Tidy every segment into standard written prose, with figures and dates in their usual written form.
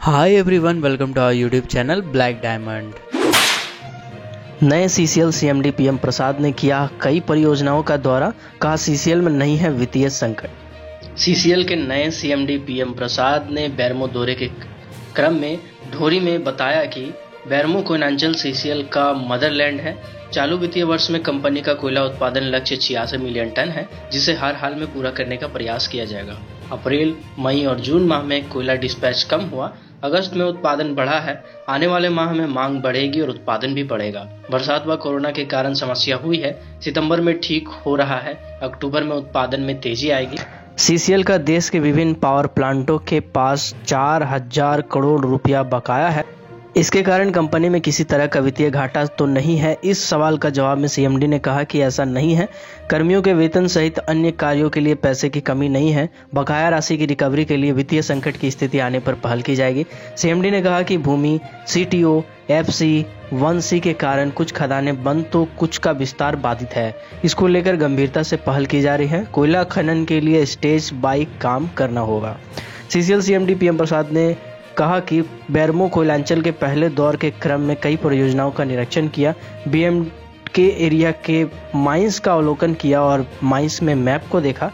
Hi everyone, welcome to our YouTube channel black diamond. नए CCL CMD PM प्रसाद ने किया कई परियोजनाओं का दौरा, कहा सीसीएल में नहीं है वित्तीय संकट। सीसीएल के नए सीएमडी पीएम प्रसाद ने बेरमो दौरे के क्रम में ढोरी में बताया कि बेरमो कोयलांचल सीसीएल का मदरलैंड है। चालू वित्तीय वर्ष में कंपनी का कोयला उत्पादन लक्ष्य 86 मिलियन टन है, जिसे हर हाल में पूरा करने का प्रयास किया जाएगा। अप्रैल, मई और जून माह में कोयला डिस्पैच कम हुआ, अगस्त में उत्पादन बढ़ा है। आने वाले माह में मांग बढ़ेगी और उत्पादन भी बढ़ेगा। बरसात व कोरोना के कारण समस्या हुई है, सितंबर में ठीक हो रहा है, अक्टूबर में उत्पादन में तेजी आएगी। सीसीएल का देश के विभिन्न पावर प्लांटों के पास 4000 करोड़ रुपया बकाया है। इसके कारण कंपनी में किसी तरह का वित्तीय घाटा तो नहीं है। इस सवाल का जवाब में सीएमडी ने कहा कि ऐसा नहीं है। कर्मियों के वेतन सहित अन्य कार्यों के लिए पैसे की कमी नहीं है। बकाया राशि की रिकवरी के लिए वित्तीय संकट की स्थिति आने पर पहल की जाएगी। सीएमडी ने कहा कि भूमि, सीटीओ, एफसी 1C के कारण कुछ खदानें बंद तो कुछ का विस्तार बाधित है। इसको लेकर गंभीरता से पहल की जा रही है। कोयला खनन के लिए स्टेज बाय काम करना होगा। सीसीएल सीएमडी पीएम प्रसाद ने कहा कि बेरमो कोयलांचल के पहले दौर के क्रम में कई परियोजनाओं का निरीक्षण किया। बीएम के एरिया के माइंस का अवलोकन किया और माइंस में मैप को देखा।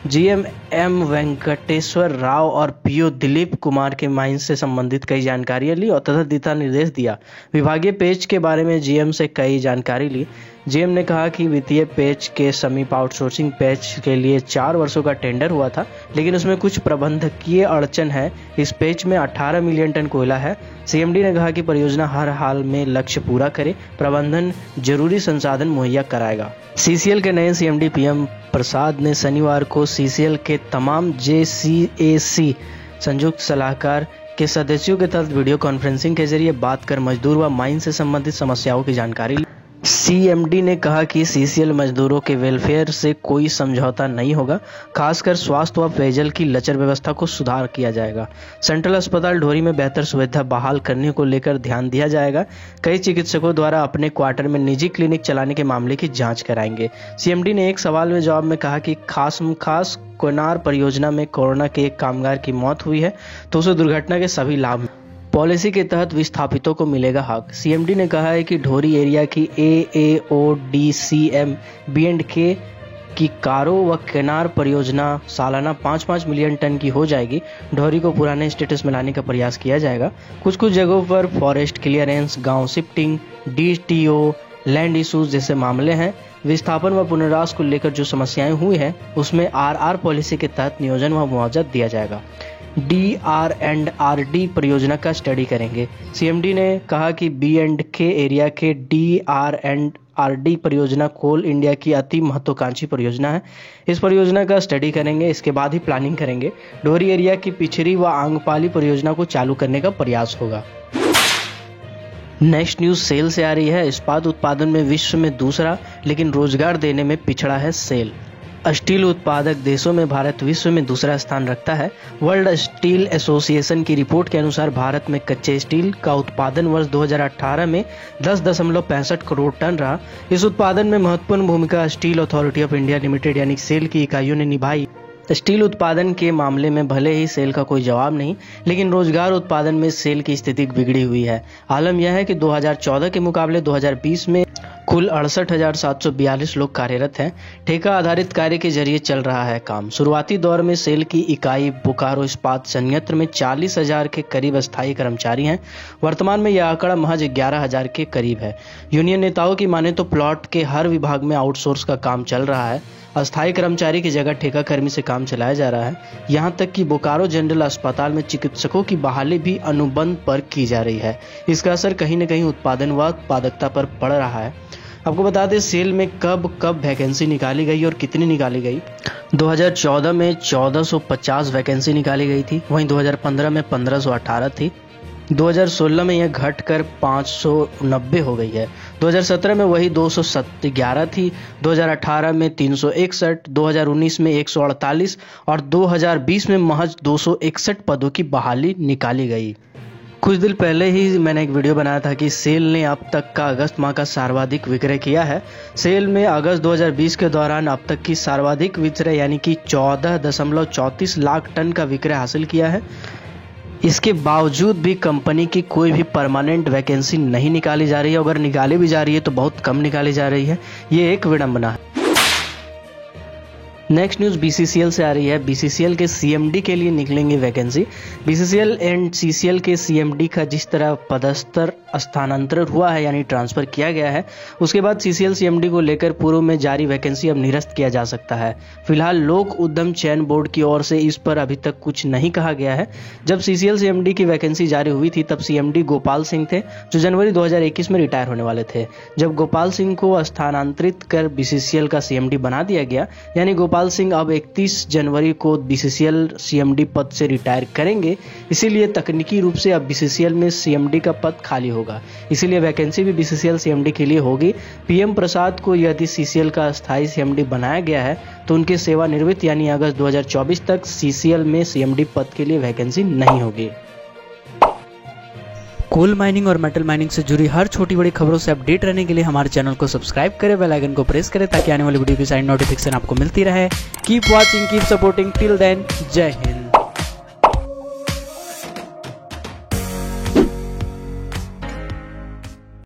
जीएम एम वेंकटेश्वर राव और पीओ दिलीप कुमार के माइंस से संबंधित कई जानकारियां ली और तथा दिशा निर्देश दिया। विभागीय पेज के बारे में जीएम से कई जानकारी ली। जीएम ने कहा कि वित्तीय पेज के समीप आउटसोर्सिंग पेज के लिए 4 वर्षों का टेंडर हुआ था, लेकिन उसमें कुछ प्रबंधकीय अड़चन है। इस पेज में 18 मिलियन टन कोयला है। सीएमडी ने कहा कि परियोजना हर हाल में लक्ष्य पूरा करे, प्रबंधन जरूरी संसाधन मुहैया कराएगा। सीसीएल के नए सीएमडी पीएम प्रसाद ने शनिवार को सीसीएल के तमाम जेसीएसी संयुक्त सलाहकार के सदस्यों के साथ वीडियो कॉन्फ्रेंसिंग के जरिए बात कर मजदूर व माइन से संबंधित समस्याओं की जानकारी ली। सीएमडी ने कहा कि सीसीएल मजदूरों के वेलफेयर से कोई समझौता नहीं होगा, खासकर स्वास्थ्य व पेयजल की लचर व्यवस्था को सुधार किया जाएगा। सेंट्रल अस्पताल ढोरी में बेहतर सुविधा बहाल करने को लेकर ध्यान दिया जाएगा। कई चिकित्सकों द्वारा अपने क्वार्टर में निजी क्लिनिक चलाने के मामले की जांच कराएंगे। सीएमडी ने एक सवाल में जवाब में कहा कि खास कोयनार परियोजना में कोरोना के एक कामगार की मौत हुई है तो उसे दुर्घटना के सभी लाभ पॉलिसी के तहत विस्थापितों को मिलेगा हक। सीएमडी ने कहा है कि ढोरी एरिया की AAODCM B&K की कारो व केनार परियोजना सालाना 5-5 मिलियन टन की हो जाएगी। ढोरी को पुराने स्टेटस में लाने का प्रयास किया जाएगा। कुछ जगहों पर फॉरेस्ट क्लियरेंस, गांव शिफ्टिंग, DTO, लैंड इशूज जैसे मामले हैं। विस्थापन व पुनर्वास को लेकर जो समस्याएं हुई हैं उसमें RR पॉलिसी के तहत नियोजन व मुआवजा दिया जाएगा। DR&RD परियोजना का स्टडी करेंगे। सीएमडी ने कहा कि B&K एरिया के DR&RD परियोजना कोल इंडिया की अति महत्वाकांक्षी परियोजना है। इस परियोजना का स्टडी करेंगे, इसके बाद ही प्लानिंग करेंगे। ढोरी एरिया की पिछड़ी व आंगपाली परियोजना को चालू करने का प्रयास होगा। नेक्स्ट न्यूज सेल से आ रही है। इस्पात उत्पादन में विश्व में दूसरा, लेकिन रोजगार देने में पिछड़ा है सेल। स्टील उत्पादक देशों में भारत विश्व में दूसरा स्थान रखता है। वर्ल्ड स्टील एसोसिएशन की रिपोर्ट के अनुसार भारत में कच्चे स्टील का उत्पादन वर्ष 2018 में 10.65 करोड़ टन रहा। इस उत्पादन में महत्वपूर्ण भूमिका steel authority of India limited यानी सेल की इकाइयों ने निभाई। स्टील उत्पादन के मामले में भले ही सेल का कोई जवाब नहीं, लेकिन रोजगार उत्पादन में सेल की स्थिति बिगड़ी हुई है। आलम यह है कि 2014 के मुकाबले 2020 में कुल 68,742 लोग कार्यरत हैं। ठेका आधारित कार्य के जरिए चल रहा है काम। शुरुआती दौर में सेल की इकाई बोकारो इस्पात संयंत्र में 40,000 के करीब अस्थायी कर्मचारी हैं। वर्तमान में यह आंकड़ा महज 11,000 के करीब है। यूनियन नेताओं की माने तो प्लॉट के हर विभाग में आउटसोर्स का काम चल रहा है। अस्थायी कर्मचारी की जगह ठेका कर्मी से काम चलाया जा रहा है। यहां तक कि बोकारो जनरल अस्पताल में चिकित्सकों की बहाली भी अनुबंध पर की जा रही है। इसका असर कहीं न कहीं उत्पादन व उत्पादकता पर पड़ रहा है। आपको बता दें सेल में कब वैकेंसी निकाली गई और कितनी निकाली गई। 2014 में 1450 वैकेंसी निकाली गई थी, वहीं 2015 में 1518 थी। 2016 में यह घटकर 590 हो गई है। 2017 में वही 211 थी। 2018 में 361, 2019 में 148 और 2020 में महज 261 पदों की बहाली निकाली गई। कुछ दिन पहले ही मैंने एक वीडियो बनाया था कि सेल ने अब तक का अगस्त माह का सर्वाधिक विक्रय किया है। सेल में अगस्त 2020 के दौरान अब तक की सर्वाधिक विक्रय यानी कि 14.34 लाख टन का विक्रय हासिल किया है। इसके बावजूद भी कंपनी की कोई भी परमानेंट वैकेंसी नहीं निकाली जा रही है। अगर निकाली भी जा रही है तो बहुत कम निकाली जा रही है। ये एक विडंबना है। नेक्स्ट न्यूज़ बीसीसीएल से आ रही है। बीसीसीएल के सीएमडी के लिए निकलेंगी वैकेंसी। बीसीसीएल एंड सीसीएल के सीएमडी का जिस तरह पदस्तर स्थानांतरण हुआ है यानी ट्रांसफर किया गया है, उसके बाद सीसीएल सीएमडी को लेकर पूर्व में जारी वैकेंसी अब निरस्त किया जा सकता है। फिलहाल लोक उद्यम चयन बोर्ड की ओर से इस पर अभी तक कुछ नहीं कहा गया है। जब सीसीएल सीएमडी की वैकेंसी जारी हुई थी तब सीएमडी गोपाल सिंह थे, जो जनवरी 2021 में रिटायर होने वाले थे। जब गोपाल सिंह को स्थानांतरित कर बीसीसीएल का सीएमडी बना दिया गया, यानी गोपाल सिंह अब 31 जनवरी को बीसीसीएल सीएमडी पद से रिटायर करेंगे। इसीलिए तकनीकी रूप से अब बीसीसीएल में सीएमडी का पद खाली होगा। इसीलिए वैकेंसी भी बीसीसीएल सीएमडी के लिए होगी। पीएम प्रसाद को यदि सीसीएल का स्थायी सीएमडी बनाया गया है तो उनके सेवानिवृत्त यानी अगस्त 2024 तक सीसीएल में सीएमडी पद के लिए वैकेंसी नहीं होगी। कोल माइनिंग और मेटल माइनिंग से जुड़ी हर छोटी बड़ी खबरों से अपडेट रहने के लिए हमारे चैनल को सब्सक्राइब करें, बेल आइकन को प्रेस करें ताकि आने वाली वीडियो की सारी नोटिफिकेशन आपको मिलती रहे। Keep watching, keep supporting. Till then, जय हिंद।